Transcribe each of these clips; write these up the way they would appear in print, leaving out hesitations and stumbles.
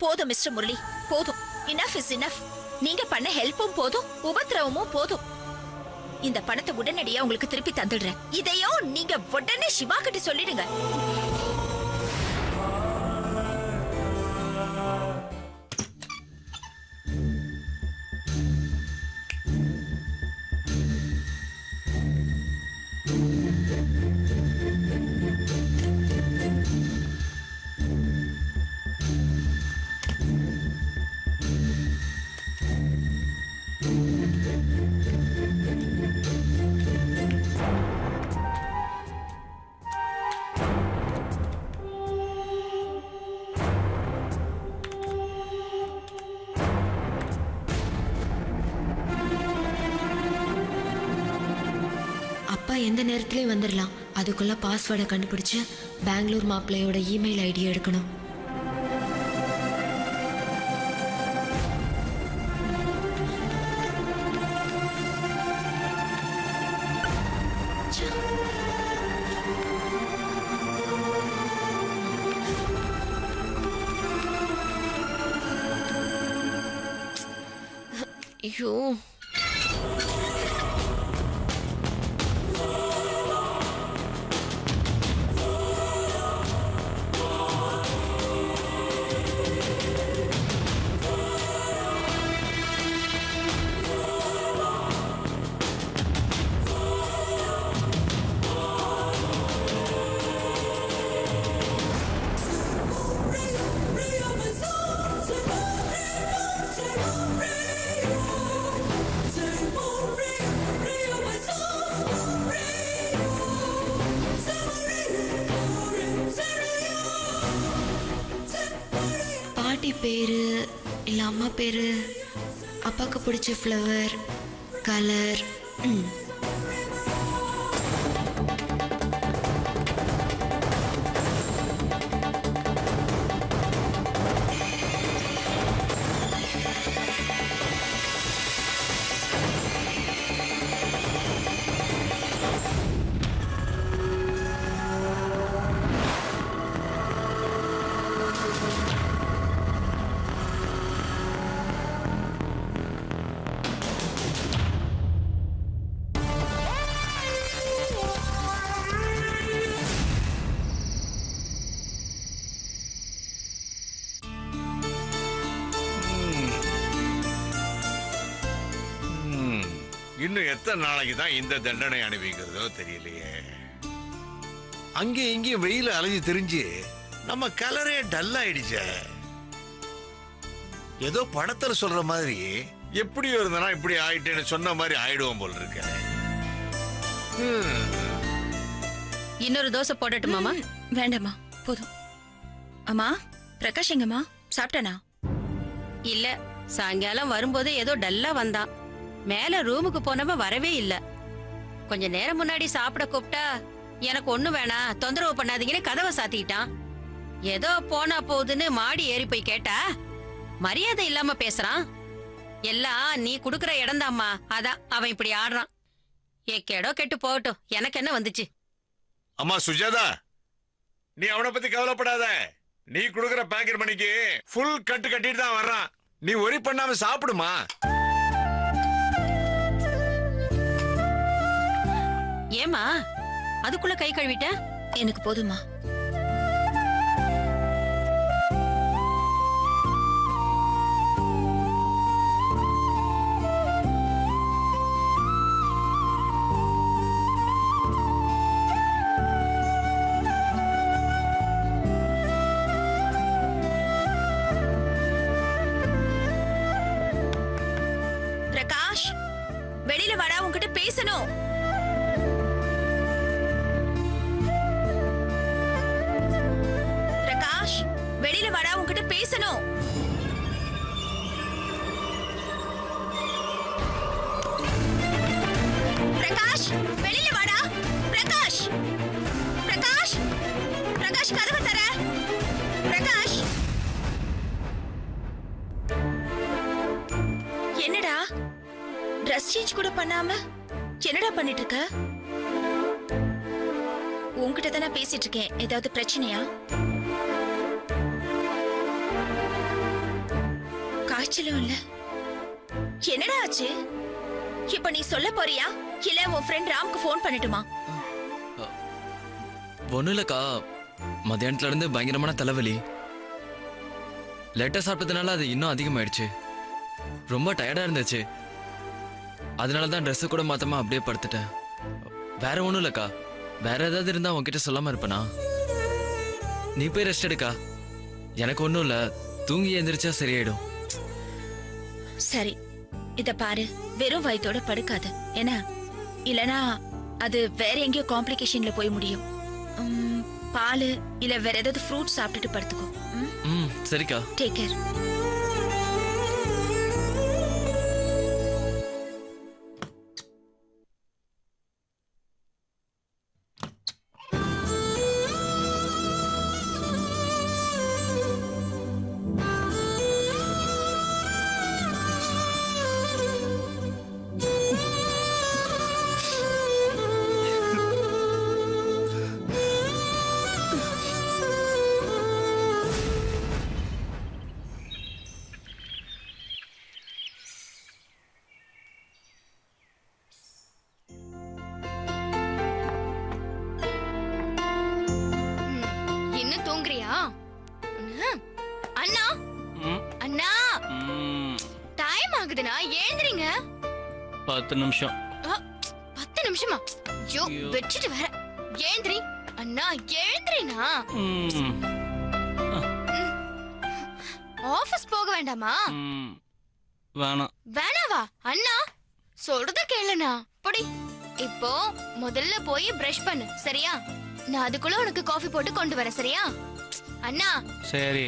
போதும் மிஸ்டர் முரளி, போதும். Enough is enough. நீங்க பண்ண ஹெல்ப்பும் போதும், உபத்திரவமும் போதும். இந்த பணத்தை உடனடியா உங்களுக்கு திருப்பி தந்துடுறேன். இதையும் நீங்க உடனே சிவா கிட்ட சொல்லிடுங்க. அப்பா எந்த நேரத்திலே வந்துடலாம். அதுக்குள்ள பாஸ்வேர்டை கண்டுபிடிச்சு பெங்களூர் மாப்பிள்ளையோட இமெயில் ஐடி எடுக்கணும். ஐயோ, பாட்டி பேரு இல்ல அம்மா பேரு, அப்பாவுக்கு பிடிச்ச ஃப்ளவர், கலர். இன்னும் எத்தனை நாளைக்கு தான் இந்த தண்டனை அனுபவிக்கிறதோ தெரியலையே. அங்கே இங்கேயும் வெயில அலைஞ்சு தெரிஞ்சு நம்ம கலரே டல் ஆயிடுச்சே. ஏதோ படத்துல சொல்ற மாதிரி எப்படி இருந்தனா இப்படி ஆயிட்டேன்னு சொன்ன மாதிரி ஆயிடுவோம் போல் இருக்க. இன்னொரு தோசை போடட்டுமாமா? வேண்டாமா, போதும். அம்மா, பிரகாஷ் எங்கம்மா? சாப்பிட்டானா? இல்ல, சாயங்காலம் வரும்போது ஏதோ டல்லா வந்தான். மேல ரூமுக்கு போனவன் வரவே இல்ல. கொஞ்ச நேரம் முன்னாடி சாப்பிட கூப்பிட்டா எனக்கு ஒண்ணு வேணாம், தொந்தரவு பண்ணாதீங்கன்னு கதவை சாத்திக்கிட்டான். ஏதோ போனா போகுதுன்னு மாடி ஏறி போய் கேட்டா மரியாதை இல்லாம பேசுறான். எல்லாம் நீ குடுக்கற இடம்தாம்மா, அதான் அவன் இப்படி ஆடுறான். கேடோ கெட்டு போகட்டும், எனக்கு என்ன வந்துச்சு? அம்மா சுஜாதா, நீ அவனை பத்தி கவலைப்படாத. நீ குடுக்கற பேக்கெட் மணிக்கு ஃபுல் கட்டு கட்டிட்டு தான் வர்றான். நீ ஒரி பண்ணாம சாப்பிடுமா. ஏமா அதுக்குள்ள கை கழுவிட்ட? எனக்கு போதுமா. பிரகாஷ், வெளியில வாடா, உன்கிட்ட பேசணும். வெளியில வாடா, உன்கிட்ட பேசணும். பிரகாஷ், வெளியில வாடா. பிரகாஷ், பிரகாஷ், பிரகாஷ், கதவை தர. பிரகாஷ், என்னடா ட்ரெஸ் சேஞ்ச் கூட பண்ணாம என்னடா பண்ணிட்டு இருக்க? உன்கிட்ட தான் நான் பேசிட்டு இருக்கேன். ஏதாவது பிரச்சனையா? குறைச்சலும் இல்ல. என்னடா ஆச்சு? இப்ப நீ சொல்ல போறியா இல்ல உன் ஃப்ரெண்ட் ராம்க்கு ஃபோன் பண்ணட்டுமா? ஒன்றும் இல்லைக்கா, மத்தியானத்துல இருந்து பயங்கரமான தலைவலி. லேட்டாக சாப்பிட்டதுனால அது இன்னும் அதிகமாயிடுச்சு. ரொம்ப டயர்டாக இருந்துச்சு. அதனால தான் ட்ரெஸ்ஸை கூட மாற்றாம அப்படியே படுத்துட்டேன். வேற ஒன்றும் இல்லைக்கா. வேற ஏதாவது இருந்தால் உன்கிட்ட சொல்லாமல் இருப்பேனா? நீ போய் ரெஸ்ட் எடுக்கா. எனக்கு ஒன்றும் இல்லை, தூங்கி எழுந்திரிச்சா சரியாயிடும். சரி, இத பாரு, வெறும் வயித்தோட படுக்காத. என்ன இல்லனா அது வேற எங்கேயோ காம்ப்ளிகேஷன்ல போய் முடியும். பால் இல்ல வேற ஏதாவது ஃப்ரூட் சாப்பிட்டுட்டு படுத்துக்கோ. சரிக்கா. Take care. அண்ணா அண்ணா டைம் ஆகுதுண்ணா, எழுந்திரீங்க. 10 நிமிஷம். 10 நிமிஷமா? ஐயோ வெச்சிட்டு வர. எழுந்திரி அண்ணா, எழுந்திரினா. ஆபீஸ் போக வேண்டாமா? வேணாம். வேணாவா? அண்ணா சொல்றத கேளுண்ணா. பொடி. இப்போ முதல்ல போய் பிரஷ் பண்ணு, சரியா? நான் அதுக்குள்ள உனக்கு காஃபி போட்டு கொண்டு வரேன், சரியா அண்ணா? சரி.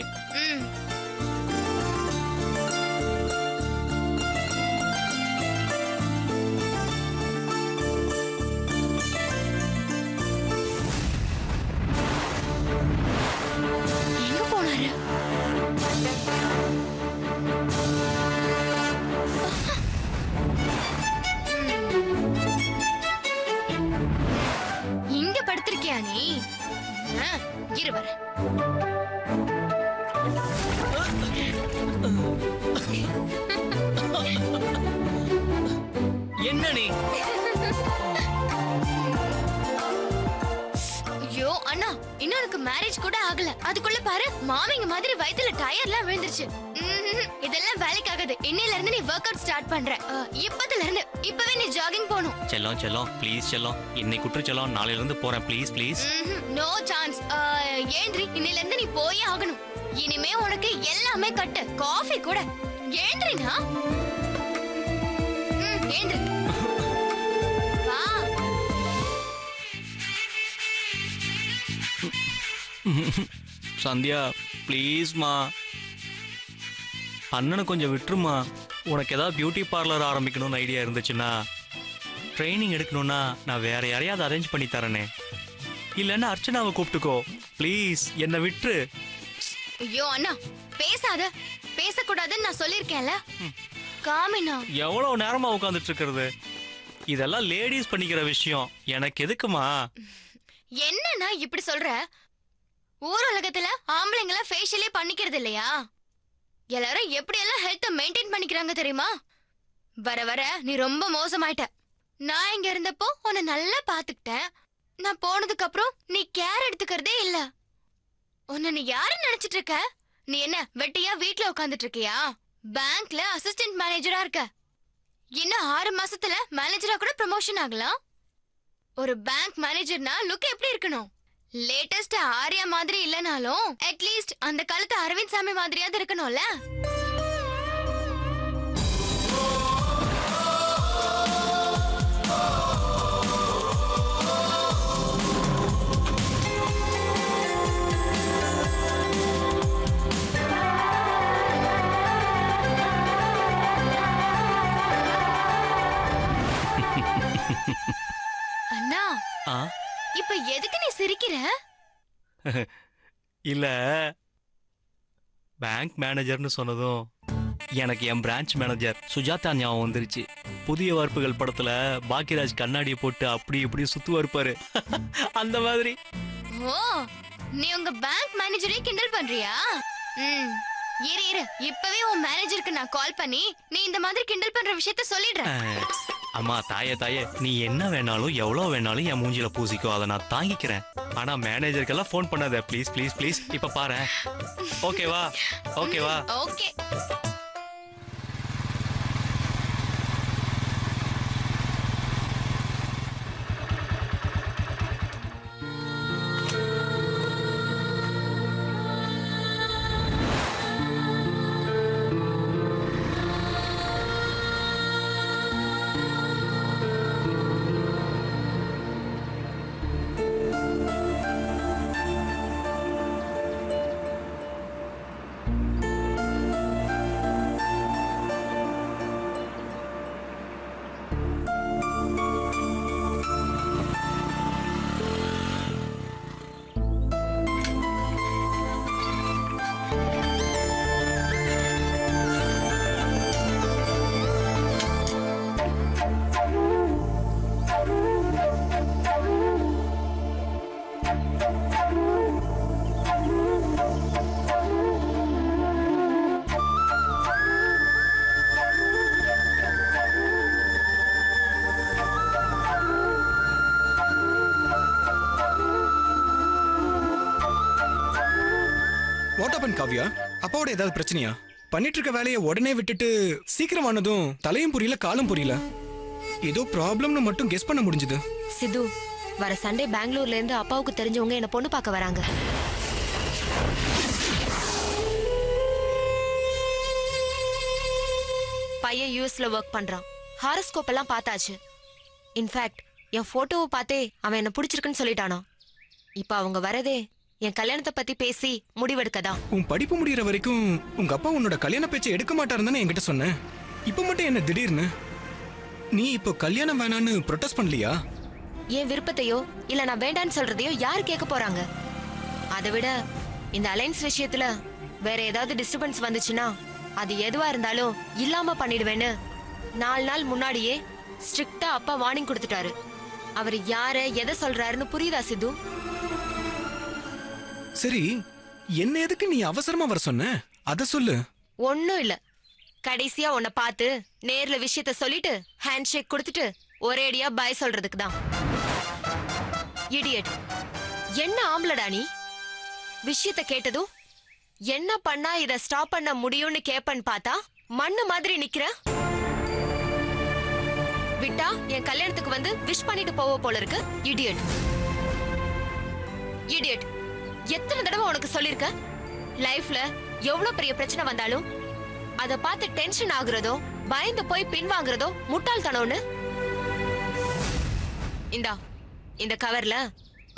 எங்க போனாரு? இங்க படுத்திருக்கியா நீ? இரு வர. என்ன நீ? ஐயோ அண்ணா, இன்னும் எனக்கு மேரேஜ் கூட ஆகல. அதுக்குள்ள பாரு, மாமிங்க மாதிரி வயித்துல டயர்லாம் விழுந்துருச்சு. இதெல்லாம் வேலைக்கு ஆகாது. இன்னையில இருந்து நீ வொர்க் அவுட் ஸ்டார்ட் பண்ற. இப்பத்துல இருந்து இப்பவே நீ ஜாகிங் போணும். செல்லம் செல்லம் ப்ளீஸ் செல்லம், இன்னைக்கு குற்ற செல்லம், நாளையில இருந்து போறேன் ப்ளீஸ் ப்ளீஸ். No chance. ஏந்திரி, இன்னையில இருந்து நீ போயே ஆகணும். இனிமே உனக்கு எல்லாமே கட்டு, காஃபி கூட. ஏந்திரினா. ஏந்திரி. வா. சந்தியா ப்ளீஸ்மா, அண்ணனை கொஞ்சம் விட்டுருமா. உனக்கு ஏதாவது பியூட்டி பார்லர் ஆரம்பிக்கணும்னு ஐடியா இருந்துச்சுன்னா, ட்ரைனிங் எடுக்கணும்னா நான் வேற யாரையாவது அரேஞ்ச் பண்ணி தரேனே. இல்லைன்னா அர்ச்சனாவை கூப்பிட்டுக்கோ ப்ளீஸ், என்னை விட்டுரு. ஐயோ அண்ணா, பேசாத. பேசக்கூடாதுன்னு நான் சொல்லியிருக்கேன்ல. காமினா, எவ்வளவு நேரமா உட்காந்துட்டு இருக்கிறது? இதெல்லாம் லேடிஸ் பண்ணிக்கிற விஷயம், எனக்கு எதுக்குமா? என்னன்னா இப்படி சொல்ற? ஊர் உலகத்துல ஆம்பளைங்கள ஃபேஷியலே பண்ணிக்கிறது இல்லையா? எல்லாரும் எப்படி எல்லாம் ஹெல்த் மெயின்டைன் பண்ணிக்கிறாங்க தெரியுமா? வர வர நீ ரொம்ப மோசமாயிட்ட. நான் இங்க இருந்தப்போ உன்னை நல்லா பாத்துக்கிட்டேன். நான் போனதுக்கு அப்புறம் நீ கேர் எடுத்துக்கிறதே இல்ல. உன்னை நீ யாரு நினைச்சிட்டு இருக்க? நீ என்ன வெட்டியா வீட்டுல உட்காந்துட்டு இருக்கியா? பேங்க்ல அசிஸ்டன்ட் மேனேஜரா இருக்க. இன்னும் 6 மாசத்துல மேனேஜரா கூட ப்ரமோஷன் ஆகலாம். ஒரு பேங்க் மேனேஜர்னா லுக் எப்படி இருக்கணும்? லேட்டஸ்ட் ஆர்யா மாதிரி இல்லனாலும் அட்லீஸ்ட் அந்த காலத்து அரவிந்த் சாமி மாதிரியாவது இருக்கணும்ல. அண்ணா, இப்ப எதுக்கு நீ சிரிக்கிற? இல்ல, பேங்க் மேனேஜர்னு சொன்னதும் எனக்கு என் பிரான்ச் மேனேஜர் சுஜாதா ஞாபகம் வந்துருச்சு. புதிய வார்ப்புகள் படத்துல பாக்கியராஜ் கண்ணாடியை போட்டு அப்படி இப்படி சுத்துவா இருப்பாரு, அந்த மாதிரி. ஓ, நீ உங்க பேங்க் மேனேஜரே கிண்டல் பண்றியா? இரு இரு, இப்பவே உன் மேனேஜருக்கு நான் கால் பண்ணி நீ இந்த மாதிரி கிண்டல் பண்ற விஷயத்த சொல்லிடுறேன். அம்மா தாயே நீ என்ன வேணாலும் எவ்வளவு வேணாலும் என் மூஞ்சில பூசிக்கோ, அதை நான் தாங்கிக்கிறேன். ஆனா மேனேஜருக்கெல்லாம் ஃபோன் பண்ணாத ப்ளீஸ் ப்ளீஸ் ப்ளீஸ். இப்ப பாரு, ஓகேவா? ஓகேவா? ஓகே. What happen Kavya? அப்பாவோட ஏதாவது பிரச்சனையா? பண்ணிட்டு இருக்க வேலையை உடனே விட்டுட்டு சீக்கிரம் ஆனதும் தலையும் புரியல காலும் புரியல. ஏதோ ப்ராப்ளம்னு மட்டும் கெஸ் பண்ண முடிஞ்சது. சித்து, வர சண்டே பெங்களூர்ல இருந்து அப்பாவுக்கு தெரிஞ்சவங்க என்ன பொண்ணு பார்க்க வராங்க. பையன் யூஎஸ்ல ஒர்க் பண்றான். ஹாரோஸ்கோப் எல்லாம் பார்த்தாச்சு. இன்ஃபேக்ட் என் போட்டோவை பார்த்தே அவன் என்ன பிடிச்சிருக்குன்னு சொல்லிட்டானா. இப்ப அவங்க வரதே என் கல்யாணத்தை பத்தி பேசி முடிவெடுக்கதான். உன் படிப்பு முடிகிற வரைக்கும் உங்க அப்பா உன்னோட கல்யாண பேச்சை எடுக்க மாட்டாருன்னு என்கிட்ட சொன்னேன். இப்ப மட்டும் என்ன திடீர்னு? நீ இப்போ கல்யாணம் வேணான்னு ப்ரொடெஸ்ட் பண்ணலையா? என் விருப்பத்தையோ இல்ல நான் வேண்டான்னு சொல்றதையோ யாரு கேட்க போறாங்க? அதை விட இந்த அலைன்ஸ் விஷயத்துல வேற ஏதாவது டிஸ்டர்பன்ஸ் வந்துச்சுன்னா அது எதுவா இருந்தாலும் இல்லாம பண்ணிடுவேன்னு 4 நாள் முன்னாடியே ஸ்ட்ரிக்டா அப்பா வார்னிங் கொடுத்துட்டாரு. அவர் யார எதை சொல்றாருன்னு புரியுதா சித்து? சரி, என்ன எதுக்கு நீ அவசரமா வர சொன்ன? அத சொல்லு. ஒண்ணும் இல்ல, கடைசியா உன்னை பார்த்து நேர்ல விஷயத்த சொல்லிட்டு ஹேண்ட் ஷேக் கொடுத்துட்டு ஒரேடியா பாய் சொல்றதுக்கு தான். இடியட், என்ன ஆம்பளடா நீ? விஷயத்த கேட்டதும் என்ன பண்ணா இத ஸ்டாப் பண்ண முடியும்னு கேப்பன்னு பார்த்தா மண்ணு மாதிரி நிக்கிற. விட்டா என் கல்யாணத்துக்கு வந்து விஷ் பண்ணிட்டு போவ போல இருக்கு. இடியட் இடியட், எத்தனை தடவை உனக்கு சொல்லிருக்க, லைஃப்ல எவ்வளவு பெரிய பிரச்சனை வந்தாலும் அத பார்த்து டென்ஷன் ஆகுறதோ பயந்து போய் பின்வாங்குறதோ முட்டாள்தனம்னு. இந்தா, இந்த கவர்ல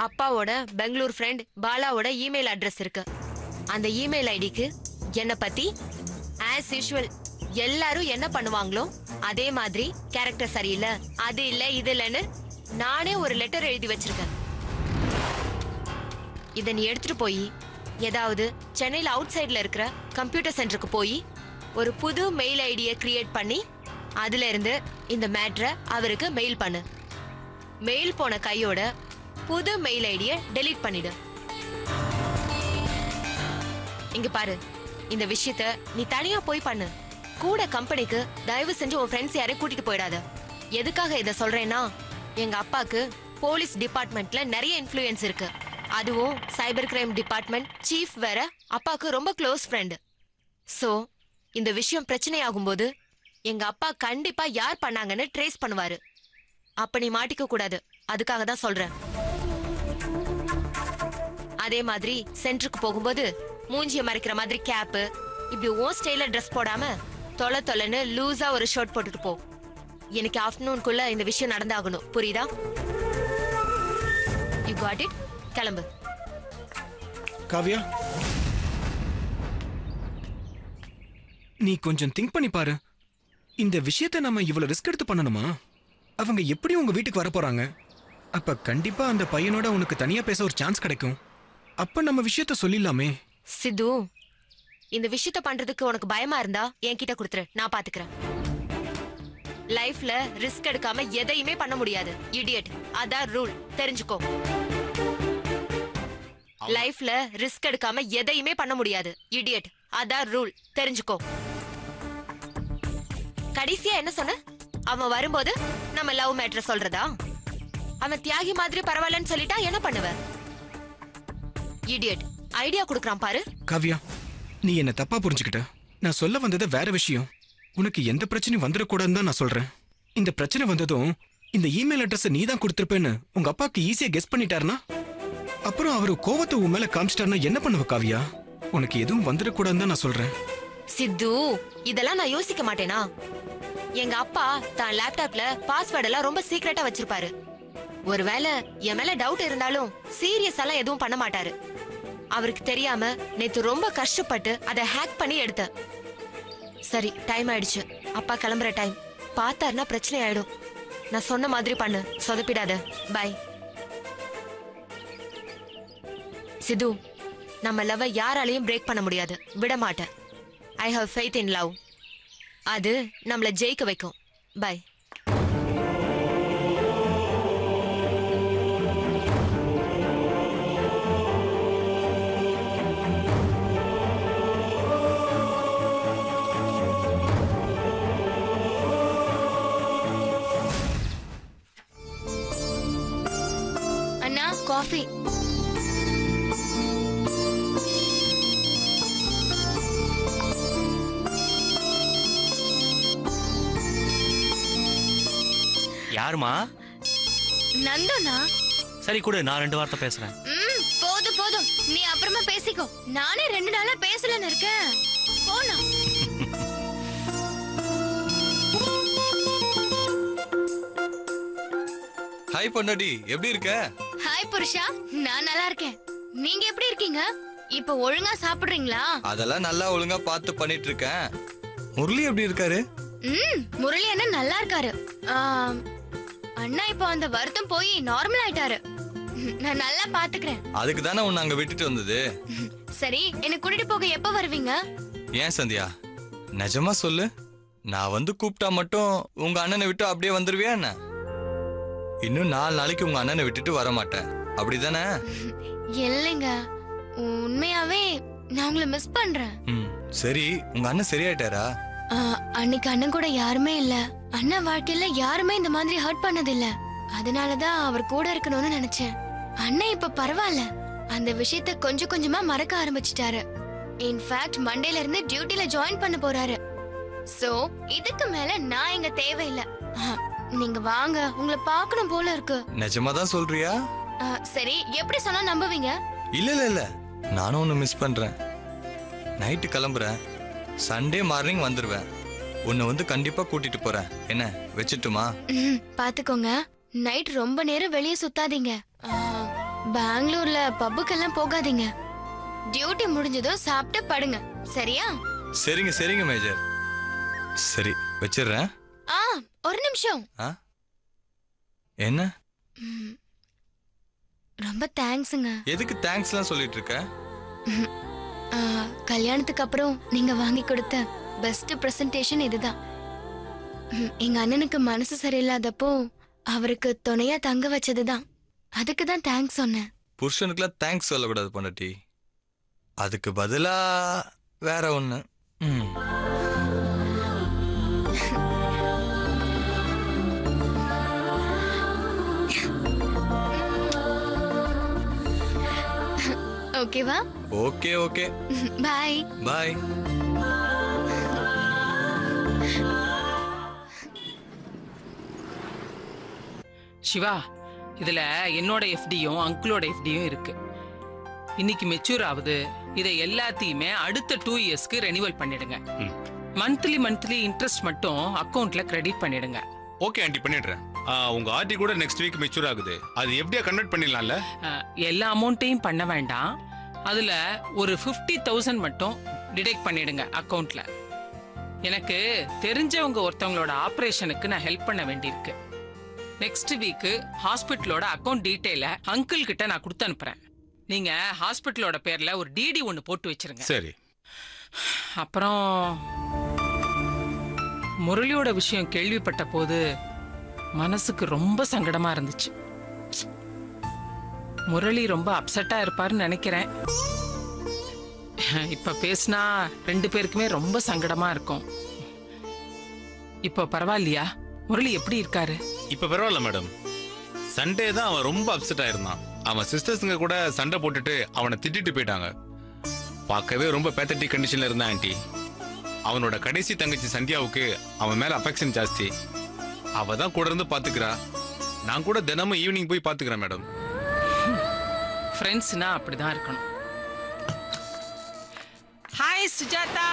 அப்பாவோட பெங்களூர் ஃப்ரெண்ட் பாலாவோட இமெயில் அட்ரஸ் இருக்கு. அந்த இமெயில் ஐடிக்கு என்ன பத்தி ஆஸ் யூஷுவல் எல்லாரும் என்ன பண்ணுவாங்களோ அதே மாதிரி கேரக்டர் சரியில்லை, அது இல்ல இது இல்லைன்னு நானே ஒரு லெட்டர் எழுதி வச்சிருக்கேன். இதை நீ எடுத்துட்டு போய் ஏதாவது சென்னையில் அவுட் சைட்ல இருக்கிற கம்ப்யூட்டர் சென்டருக்கு போய் ஒரு புது மெயில் ஐடியை கிரியேட் பண்ணி அதுல இருந்து இந்த மேட்ரை அவருக்கு மெயில் பண்ணு. மெயில் போன கையோட புது மெயில் ஐடியை டெலீட் பண்ணிடு. இங்க பாரு, இந்த விஷயத்த நீ தனியா போய் பண்ணு. கூட கம்பெனிக்கு தயவு செஞ்சு உன் ஃப்ரெண்ட்ஸ் யாரையும் கூட்டிட்டு போயிடாத. எதுக்காக இதை சொல்றேன்னா, எங்க அப்பாக்கு போலீஸ் டிபார்ட்மெண்ட்ல நிறைய இன்ஃப்ளூயன்ஸ் இருக்கு. அதுவும் சைபர் கிரைம் டிபார்ட்மெண்ட் சீஃப் வேற அப்பாக்கு ரொம்ப க்ளோஸ் ஃப்ரெண்ட். சோ இந்த விஷயம் பிரச்சனை ஆகும்போது எங்க அப்பா கண்டிப்பா யார் பண்ணாங்கன்னு ட்ரேஸ் பண்ணுவாரு. அப்ப நீ மாட்டிக்க கூடாது, அதுக்காக தான் சொல்றேன். அதே மாதிரி சென்டருக்கு போகும்போது மூஞ்சிய மறைக்கிற மாதிரி கேப், இப்படி ஓ ஸ்டைல ட்ரெஸ் போடாம தொலைன்னு லூஸா ஒரு ஷர்ட் போட்டுட்டு போ. எனக்கு ஆஃப்டர்நூனுக்குள்ள இந்த விஷயம் நடந்தாகணும், புரியுதா? You got it? கிளம்பு. காவ்யா, நீ கொஞ்சம் திங்க் பண்ணி பாரு. இந்த விஷயத்தை நம்ம இவ்வளவு ரிஸ்க் எடுத்து பண்ணணுமா? அவங்க எப்படி உங்க வீட்டுக்கு வர போறாங்க? அப்ப கண்டிப்பா அந்த பையனோட உனக்கு தனியா பேச ஒரு சான்ஸ் கிடைக்கும். அப்ப நம்ம விஷயத்த சொல்லிடலாமே. சித்து, இந்த விஷயத்த பண்றதுக்கு உனக்கு பயமா இருந்தா என்கிட்ட கொடுத்துரு, நான் பாத்துக்கிறேன். லைஃப்ல ரிஸ்க் எடுக்காம எதையுமே பண்ண முடியாது. இடியட், அதான் ரூல், தெரிஞ்சுக்கோ. லைஃப்ல ரிஸ்க் எடுக்காம எதையுமே பண்ண முடியாது இடியட். அதான் ரூல், தெரிஞ்சுக்கோ. கடைசியா என்ன சொன்ன? அவன் வரும்போது நம்ம லவ் மேட்டர் சொல்றதா? அவன் தியாகி மாதிரி பரவாயில்லன்னு சொல்லிட்டா என்ன பண்ணுவ? இடியட். ஐடியா குடுக்கறான் பாரு. காவ்யா, நீ என்ன தப்பா புரிஞ்சுக்கிட்ட. நான் சொல்ல வந்தது வேற விஷயம். உனக்கு எந்த பிரச்சனையும் வந்துடக்கூடாதுன்னு தான் நான் சொல்றேன். இந்த பிரச்சனை வந்ததும் இந்த இமெயில் அட்ரஸ் நீ தான் கொடுத்திருப்பேன்னு உங்க அப்பாக்கு ஈஸியா கெஸ் பண்ணிட்டாருனா, அப்புறம் அவரு கோவத்தை உன் மேல காமிச்சிட்டாருன்னா என்ன பண்ணுவ காவ்யா? உனக்கு எதுவும் வந்துடக்கூடாதுன்னு தான் நான் சொல்றேன். சித்து, இதெல்லாம் நான் யோசிக்க மாட்டேனா? எங்க அப்பா தான் லேப்டாப்ல பாஸ்வேர்ட் எல்லாம் ரொம்ப சீக்கிரட்டா வச்சிருப்பாரு. ஒருவேளை என் மேல டவுட் இருந்தாலும் சீரியஸ் எல்லாம் எதுவும் பண்ண மாட்டாரு. அவருக்கு தெரியாம நேத்து ரொம்ப கஷ்டப்பட்டு அதை ஹேக் பண்ணி எடுத்தேன். சரி, டைம் ஆயிடுச்சு. அப்பா கிளம்புற டைம். பார்த்தாருன்னா பிரச்சனை ஆயிடும். நான் சொன்ன மாதிரி பண்ணு, சொதப்பிடாத. பை. சித்து, நம்ம லவ் யாராலையும் பிரேக் பண்ண முடியாது. விட மாட்டேன். I have faith in love. அது நம்மள ஜெயிக்க வைக்கும். பை. அண்ணா, காஃபி. யாருமா? நந்தனா? சரி கொடு, நான் 2 வார்த்தை பேசுறேன். போதும் போதும், நீ அப்புறமா பேசிக்கோ. நானே 2 நாளா பேசலன்னு இருக்கேன். போனா. ஹாய் பொண்டாட்டி, எப்படி இருக்க? ஹாய் புருஷா, நான் நல்லா இருக்கேன். நீங்க எப்படி இருக்கீங்க? இப்ப ஒழுங்கா சாப்பிடுறீங்களா? அதெல்லாம் நல்லா ஒழுங்கா பார்த்து பண்ணிட்டு இருக்கேன். முரளி எப்படி இருக்காரு? முரளி அண்ணா நல்லா இருக்காரு. அண்ணா இப்ப அந்த வருத்தம் போய் நார்மல் ஆயிட்டாரு. நான் நல்லா பாத்துக்கிறேன். அதுக்கு தானே உன்னை அங்க விட்டுட்டு வந்தது. சரி, என்ன கூட்டிட்டு போக எப்ப வருவீங்க? ஏன் சந்தியா, நிஜமா சொல்லு. நான் வந்து கூப்பிட்டா மட்டும் உங்க அண்ணனை விட்டு அப்படியே வந்துருவியா என்ன? இன்னும் 4 நாளைக்கு உங்க அண்ணனை விட்டுட்டு வர மாட்டேன், அப்படிதானே? இல்லைங்க, உண்மையாவே நான் உங்களை மிஸ் பண்றேன். சரி, உங்க அண்ணன் சரியாயிட்டாரா? அன்னைக்கு அண்ணன் கூட யாருமே இல்ல. அண்ணன் வாழ்க்கையில யாருமே இந்த மாதிரி ஹர்ட் பண்ணது இல்ல. அதனாலதான் அவர் கூட இருக்கணும்னு நினைச்சேன். அண்ணன் இப்ப பரவாயில்ல. அந்த விஷயத்த கொஞ்சம் கொஞ்சமா மறக்க ஆரம்பிச்சிட்டாரு. இன்ஃபேக்ட் மண்டேல இருந்து டியூட்டில ஜாயின் பண்ண போறாரு. சோ இதுக்கு மேல நான் எங்க தேவையில்லை. நீங்க வாங்க, உங்களை பார்க்கணும் போல இருக்கு. நிஜமா தான் சொல்றியா? சரி, எப்படி சொன்னா நம்புவீங்க? இல்ல இல்ல இல்ல, நானும் ஒன்னு மிஸ் பண்றேன். நைட்டு கிளம்புறேன், சண்டே மார்னிங் வந்துருவேன். உன்னை வந்து கண்டிப்பா கூட்டிட்டு போறேன். என்ன, வச்சுட்டுமா? பாத்துக்கோங்க, நைட் ரொம்ப நேரம் வெளியே சுத்தாதீங்க. பெங்களூர்ல பப்புக்கெல்லாம் போகாதீங்க. டியூட்டி முடிஞ்சதும் சாப்பிட்டு படுங்க, சரியா? சரிங்க சரிங்க மேஜர். சரி, வச்சிடுறேன். ஒரு நிமிஷம். என்ன? ரொம்ப தேங்க்ஸ்ங்க. எதுக்கு தேங்க்ஸ்லாம் சொல்லிட்டு இருக்க? கல்யாணத்துக்கு அப்புறம் நீங்க வாங்கி கொடுத்த பெஸ்ட் பிரசன்டேஷன் இதுதான். எங்க அண்ணனுக்கு மனசு சரியில்லாதப்போ அவருக்கு துணையா தங்க வச்சதுதான். அதுக்கு தான் தேங்க்ஸ் சொன்னேன். புருஷனுக்குலாம் தேங்க்ஸ் சொல்லக்கூடாது பொண்டாட்டி. அதுக்கு பதிலா வேற ஒண்ணு. ஓகேவா? Okay okay. Bye bye. Shiva, இதுல என்னோட எஃப்டியும் அங்கிளோட எஃப்டியும் இருக்கு. இன்னைக்கு மெச்சூர் ஆகுது. இதை எல்லாத்தையுமே அடுத்த 2 இயர்ஸ்க்கு ரெனிவல் பண்ணிடுங்க. மந்த்லி இன்ட்ரெஸ்ட் மட்டும் அக்கவுண்ட்ல கிரெடிட் பண்ணிடுங்க. ஓகே ஆண்டி, பண்ணிடுறேன். உங்க ஆர்டி கூட நெக்ஸ்ட் வீக் மெச்சூர் ஆகுது. அது எப்படியா கன்வெர்ட் பண்ணிடலாம்ல? எல்லா அமௌண்ட்டையும் பண்ண வேண்டாம். அதுல ஒரு 50,000 மட்டும் டிடெக்ட் பண்ணிடுங்க அக்கவுண்ட்ல. எனக்கு தெரிஞ்சவங்க ஒருத்தவங்களோட ஆபரேஷனுக்கு நான் ஹெல்ப் பண்ண வேண்டியிருக்கு. நெக்ஸ்ட் வீக் ஹாஸ்பிட்டலோட அக்கவுண்ட் டீடைல அங்கிள் கிட்ட நான் கொடுத்து அனுப்புறேன். நீங்க ஹாஸ்பிட்டலோட பேர்ல ஒரு டிடி ஒன்னு போட்டு வச்சிருங்க. சரி. அப்புறம் முரளியோட விஷயம் கேள்விப்பட்ட போது மனசுக்கு ரொம்ப சங்கடமா இருந்துச்சு. முரளி ரொம்ப அப்செட்டா இருப்பாருன்னு நினைக்கிறேன். இப்ப பேசினா 2 பேருக்குமே ரொம்ப சங்கடமா இருக்கும். இப்போ பரவாயில்லையா? முரளி எப்படி இருக்காரு? இப்ப பரவாயில்ல மேடம். சண்டே தான் அவன் ரொம்ப அப்செட் ஆயிருந்தான். அவன் சிஸ்டர்ஸுங்க கூட சண்டை போட்டுட்டு அவனை திட்டிட்டு போயிட்டாங்க. பார்க்கவே ரொம்ப பேத்தட்டிக் கண்டிஷன்ல இருந்தான் ஆண்டி. அவனோட கடைசி தங்கச்சி சந்தியாவுக்கு அவன் மேல அஃபெக்ஷன் ஜாஸ்தி. அவ தான் கூட இருந்து பாத்துக்கிறா. நான் கூட தினமும் ஈவினிங் போய் பாத்துக்கிறேன் மேடம். ஃப்ரெண்ட்ஸ்னா அப்படிதான் இருக்கணும். ஹாய் சுஜாதா.